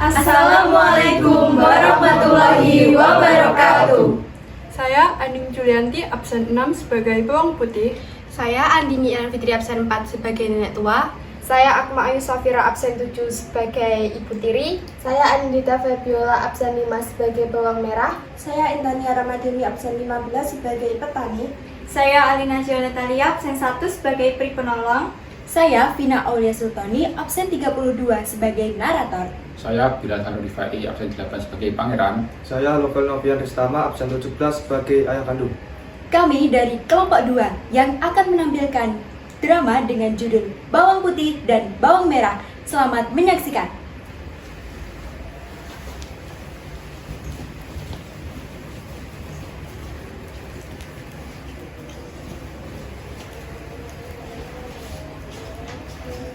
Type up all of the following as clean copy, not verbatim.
Assalamualaikum warahmatullahi wabarakatuh. Saya Aning Julianti, absen 6 sebagai bawang putih. Saya Andini Ian Fitri, absen 4 sebagai nenek tua. Saya Akma Ayu Safira, absen 7 sebagai ibu tiri. Saya Andita Febiola, absen 5 sebagai bawang merah. Saya Intania Ramadhani, absen 15 sebagai petani. Saya Alina Natalia, absen 1 sebagai pri penolong. Saya Vina Aulia Sultani, absen 32 sebagai narator. Saya Bilal Hanurifai, absen 8 sebagai pangeran. Saya Lovel Novian Ristama, absen 17 sebagai ayah kandung. Kami dari kelompok 2 yang akan menampilkan drama dengan judul Bawang Putih dan Bawang Merah. Selamat menyaksikan.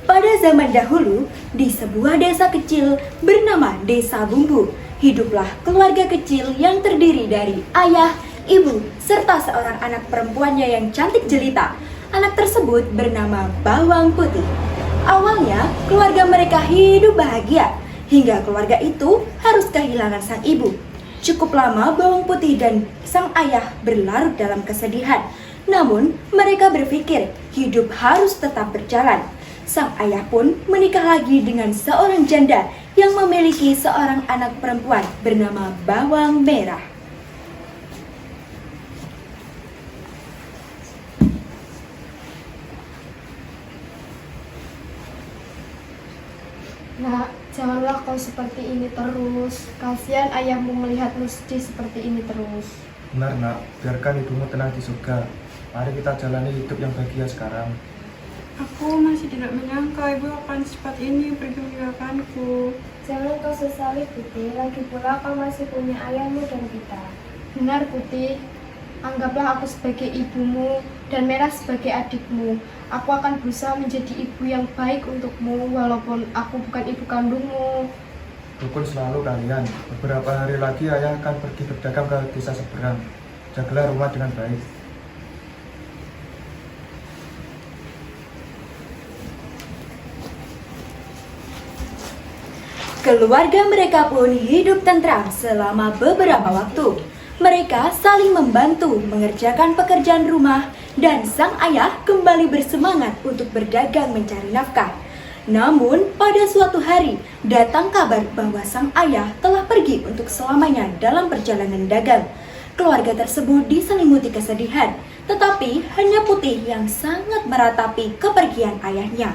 Pada zaman dahulu, di sebuah desa kecil bernama Desa Bumbu, hiduplah keluarga kecil yang terdiri dari ayah, ibu, serta seorang anak perempuannya yang cantik jelita. Anak tersebut bernama Bawang Putih. Awalnya, keluarga mereka hidup bahagia, hingga keluarga itu harus kehilangan sang ibu. Cukup lama Bawang Putih dan sang ayah berlarut dalam kesedihan. Namun, mereka berpikir hidup harus tetap berjalan. Sang ayah pun menikah lagi dengan seorang janda yang memiliki seorang anak perempuan bernama Bawang Merah. Nak, janganlah kau seperti ini terus. Kasihan ayahmu melihatmu sedih seperti ini terus. Benar nak, biarkan ibumu tenang di surga. Mari kita jalani hidup yang bahagia sekarang. Aku masih tidak menyangka ibu akan secepat ini pergi meninggalkanku. Jangan kau sesali Putih, lagi pula kau masih punya ayahmu dan kita. Benar Putih, anggaplah aku sebagai ibumu dan Merah sebagai adikmu. Aku akan berusaha menjadi ibu yang baik untukmu walaupun aku bukan ibu kandungmu. Rukun selalu kalian. Beberapa hari lagi ayah akan pergi berdagang ke desa seberang. Jagalah rumah dengan baik. Keluarga mereka pun hidup tentram selama beberapa waktu. Mereka saling membantu mengerjakan pekerjaan rumah dan sang ayah kembali bersemangat untuk berdagang mencari nafkah. Namun pada suatu hari datang kabar bahwa sang ayah telah pergi untuk selamanya dalam perjalanan dagang. Keluarga tersebut diselimuti kesedihan, tetapi hanya Putih yang sangat meratapi kepergian ayahnya.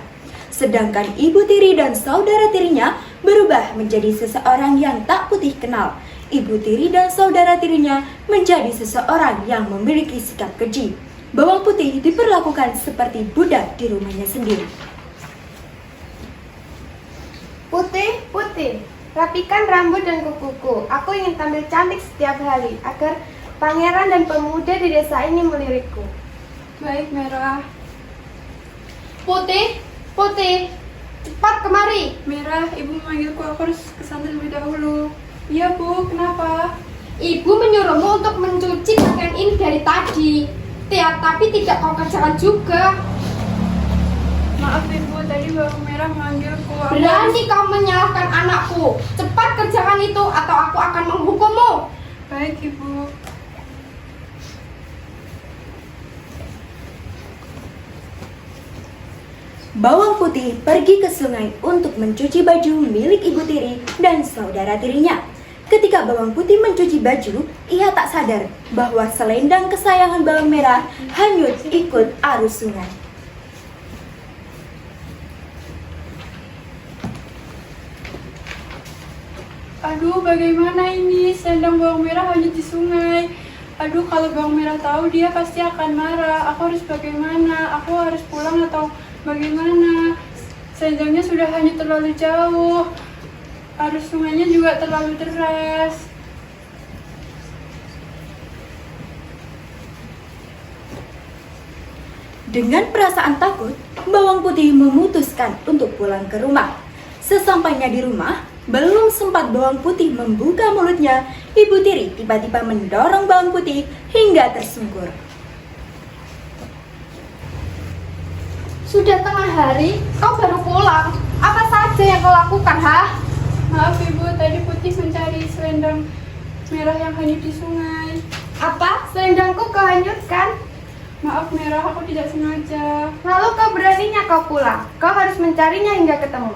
Sedangkan ibu tiri dan saudara tirinya berubah menjadi seseorang yang tak Putih kenal. Ibu tiri dan saudara tirinya menjadi seseorang yang memiliki sikap keji. Bawang Putih diperlakukan seperti budak di rumahnya sendiri. Putih, Putih, rapikan rambut dan kukuku. Aku ingin tampil cantik setiap hari agar pangeran dan pemuda di desa ini melirikku. Baik, Merah. Putih, Putih, cepat kemari. Merah, ibu memanggilku, aku harus ke sana lebih dahulu. Iya bu, kenapa? Ibu menyuruhmu untuk mencuci pakaian ini dari tadi. Tapi tidak kau kerjakan juga. Maaf ibu, tadi Bawang Merah memanggilku. Berani kau menyalahkan anakku. Cepat kerjakan itu atau aku akan menghukummu. Baik ibu. Bawang Putih pergi ke sungai untuk mencuci baju milik ibu tiri dan saudara tirinya. Ketika Bawang Putih mencuci baju, ia tak sadar bahwa selendang kesayangan Bawang Merah hanyut ikut arus sungai. Aduh, bagaimana ini? Selendang Bawang Merah hanyut di sungai. Aduh, kalau Bawang Merah tahu dia pasti akan marah. Aku harus bagaimana? Aku harus pulang atau bagaimana? Selendangnya sudah hanyut terlalu jauh. Arus sungainya juga terlalu deras. Dengan perasaan takut, Bawang Putih memutuskan untuk pulang ke rumah. Sesampainya di rumah, belum sempat Bawang Putih membuka mulutnya, ibu tiri tiba-tiba mendorong Bawang Putih hingga tersungkur. Sudah tengah hari, kau baru pulang. Apa saja yang kau lakukan, ha? Maaf ibu, tadi Putih mencari selendang merah yang hanyut di sungai. Apa? Selendangku kau hanyutkan? Maaf Merah, aku tidak sengaja. Lalu kau beraninya kau pulang. Kau harus mencarinya hingga ketemu.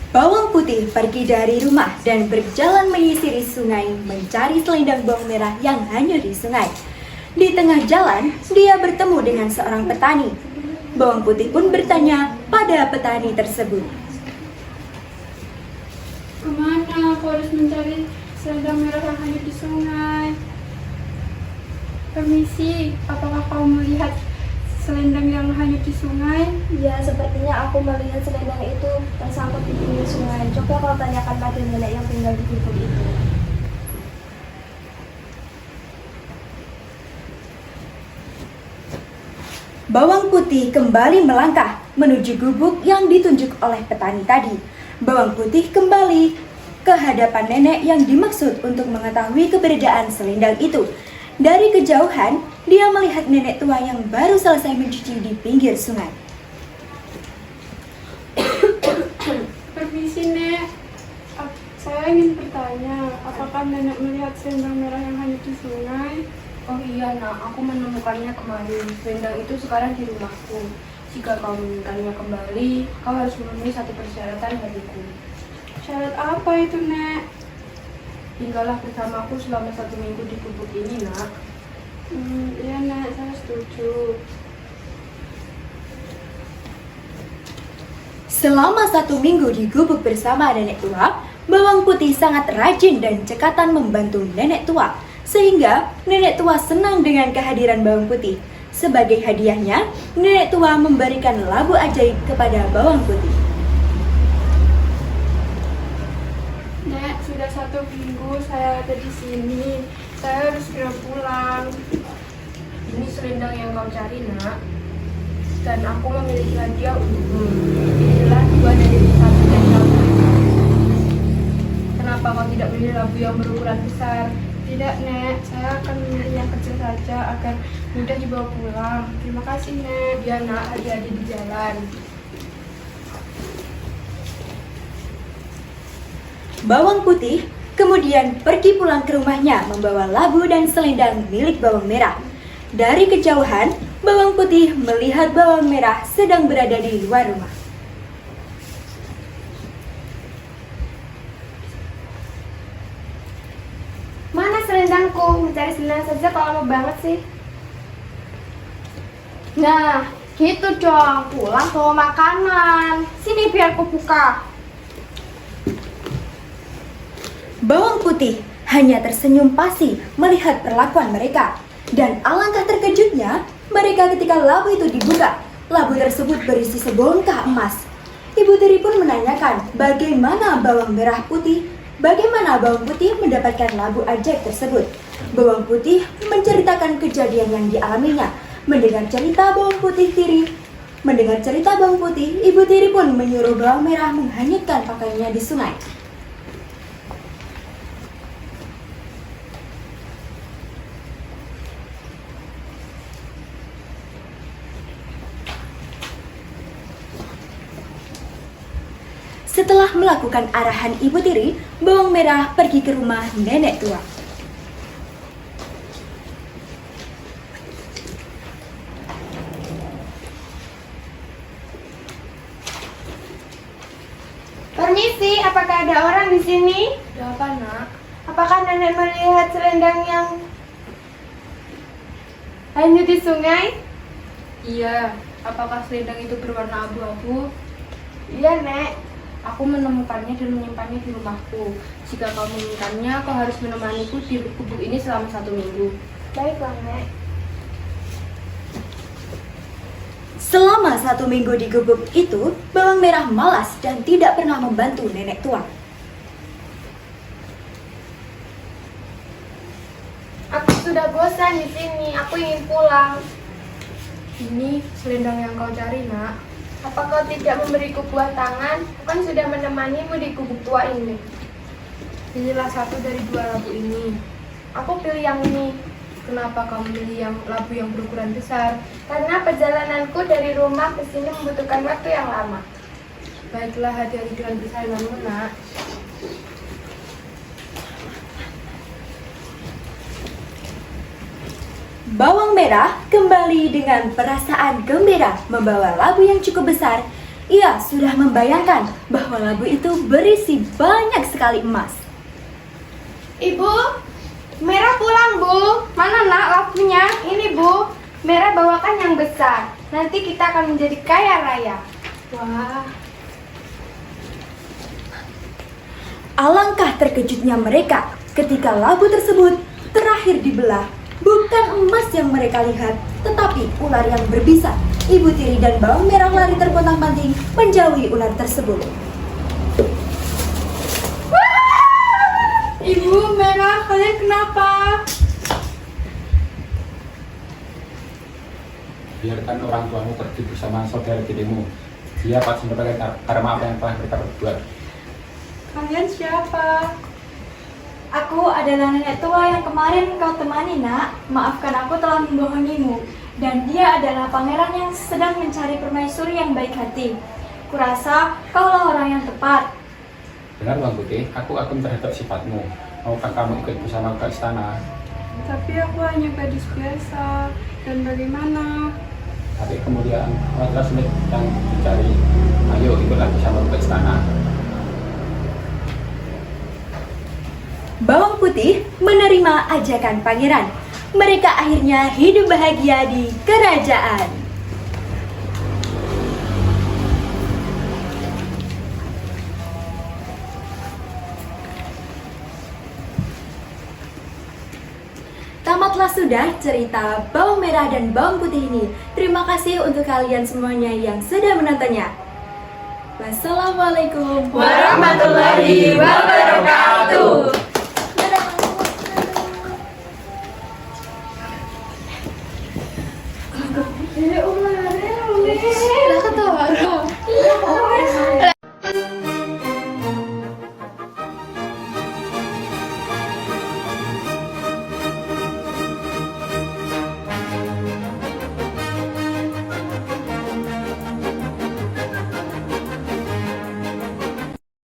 Bawang Putih pergi dari rumah dan berjalan menyisiri sungai mencari selendang bawang merah yang hanyut di sungai. Di tengah jalan, dia bertemu dengan seorang petani. Bawang Putih pun bertanya pada petani tersebut. Kemana aku harus mencari selendang merah yang hanyut di sungai? Permisi, apakah kau melihat selendang yang hanyut di sungai? Ya, sepertinya aku melihat selendang itu tersangkut di pinggir sungai. Coba kau tanyakan pada nenek yang tinggal di gubuk itu. Bawang Putih kembali melangkah menuju gubuk yang ditunjuk oleh petani tadi. Bawang Putih kembali ke hadapan nenek yang dimaksud untuk mengetahui keberadaan selendang itu. Dari kejauhan, dia melihat nenek tua yang baru selesai mencuci di pinggir sungai. Permisi Nek, saya ingin bertanya, apakah nenek melihat selendang merah yang hanyut di sungai? Oh iya nak, aku menemukannya kemarin. Selendang itu sekarang di rumahku. Jika kau memintanya kembali, kau harus memenuhi satu persyaratan dariku. Syarat apa itu Nek? Tinggallah bersamaku selama 1 minggu di gubuk ini nak. Iya Nek, saya setuju. Selama 1 minggu di gubuk bersama nenek tua, Bawang Putih sangat rajin dan cekatan membantu nenek tua, sehingga nenek tua senang dengan kehadiran Bawang Putih. Sebagai hadiahnya, nenek tua memberikan labu ajaib kepada Bawang Putih. Nek, sudah 1 minggu saya ada di sini. Saya harus segera pulang. Ini selendang yang kau cari nak. Dan aku memiliki hadiah untukmu. Inilah 2 dari 1 dari labu itu. Kenapa kau tidak memilih labu yang berukuran besar? Tidak Nek, saya akan memilih yang kecil saja agar mudah dibawa pulang. Terima kasih Nek. Ya nak, hati-hati di jalan. Bawang Putih kemudian pergi pulang ke rumahnya membawa labu dan selendang milik Bawang Merah. Dari kejauhan, Bawang Putih melihat Bawang Merah sedang berada di luar rumah. Mana selendangku? Mencari selendang saja kok lama banget sih. Nah, gitu dong. Pulang bawa makanan. Sini biar aku buka. Bawang Putih hanya tersenyum pasti melihat perlakuan mereka. Dan alangkah terkejutnya mereka ketika labu itu dibuka. Labu tersebut berisi sebongkah emas. Ibu tiri pun menanyakan bagaimana Bawang Bawang Putih mendapatkan labu ajaib tersebut. Bawang Putih menceritakan kejadian yang dialaminya. Mendengar cerita Bawang Putih, Ibu tiri pun menyuruh Bawang Merah menghanyutkan pakaiannya di sungai. Setelah melakukan arahan ibu tiri, Bawang Merah pergi ke rumah nenek tua. Permisi, apakah ada orang di sini? Ada apa nak? Apakah nenek melihat selendang yang hanyut di sungai? Iya, apakah selendang itu berwarna abu-abu? Iya, Nek. Aku menemukannya dan menyimpannya di rumahku. Jika kau menginginkannya, kau harus menemaniku di gubuk ini selama 1 minggu. Baiklah, Nek. Selama 1 minggu di gubuk itu, Bawang Merah malas dan tidak pernah membantu nenek tua. Aku sudah bosan di sini. Aku ingin pulang. Ini selendang yang kau cari nak. Apa kau tidak memberiku buah tangan? Aku kan sudah menemanimu di gubuk tua ini. Pilihlah 1 dari 2 labu ini. Aku pilih yang ini. Kenapa kamu memilih labu yang berukuran besar? Karena perjalananku dari rumah ke sini membutuhkan waktu yang lama. Baiklah, hati-hati dengan persainganmu, nak. Bawang merah kembali dengan perasaan gembira membawa labu yang cukup besar. Ia sudah membayangkan bahwa labu itu berisi banyak sekali emas. Ibu, Merah pulang, Bu. Mana nak labunya? Ini, Bu. Merah bawakan yang besar. Nanti kita akan menjadi kaya raya. Wah, Alangkah terkejutnya mereka ketika labu tersebut terakhir dibelah. Bukan emas yang mereka lihat, tetapi ular yang berbisa. Ibu tiri dan bawang merah lari terpontang-panting menjauhi ular tersebut. Ibu Merah, kalian kenapa? Biarkan orang tuamu pergi bersama saudara tirimu. Dia pasti mendapatkan karma apa yang telah mereka perbuat. Kalian siapa? Aku adalah nenek tua yang kemarin kau temani, nak. Maafkan aku telah membohongimu. Dan dia adalah pangeran yang sedang mencari permaisuri yang baik hati. Kurasa kaulah orang yang tepat. Benar Bang Putih, aku akan terhadap sifatmu. Maukah kamu ikut bersama ke istana? Tapi aku hanya gadis biasa. Dan bagaimana? Tapi kemudian adalah sulit yang dicari. Ayo ikutlah bersama ke istana. Bawang putih menerima ajakan pangeran. Mereka akhirnya hidup bahagia di kerajaan. Tamatlah sudah cerita bawang merah dan bawang putih ini. Terima kasih untuk kalian semuanya yang sudah menontonnya. Wassalamualaikum warahmatullahi wabarakatuh. Lah ketawa.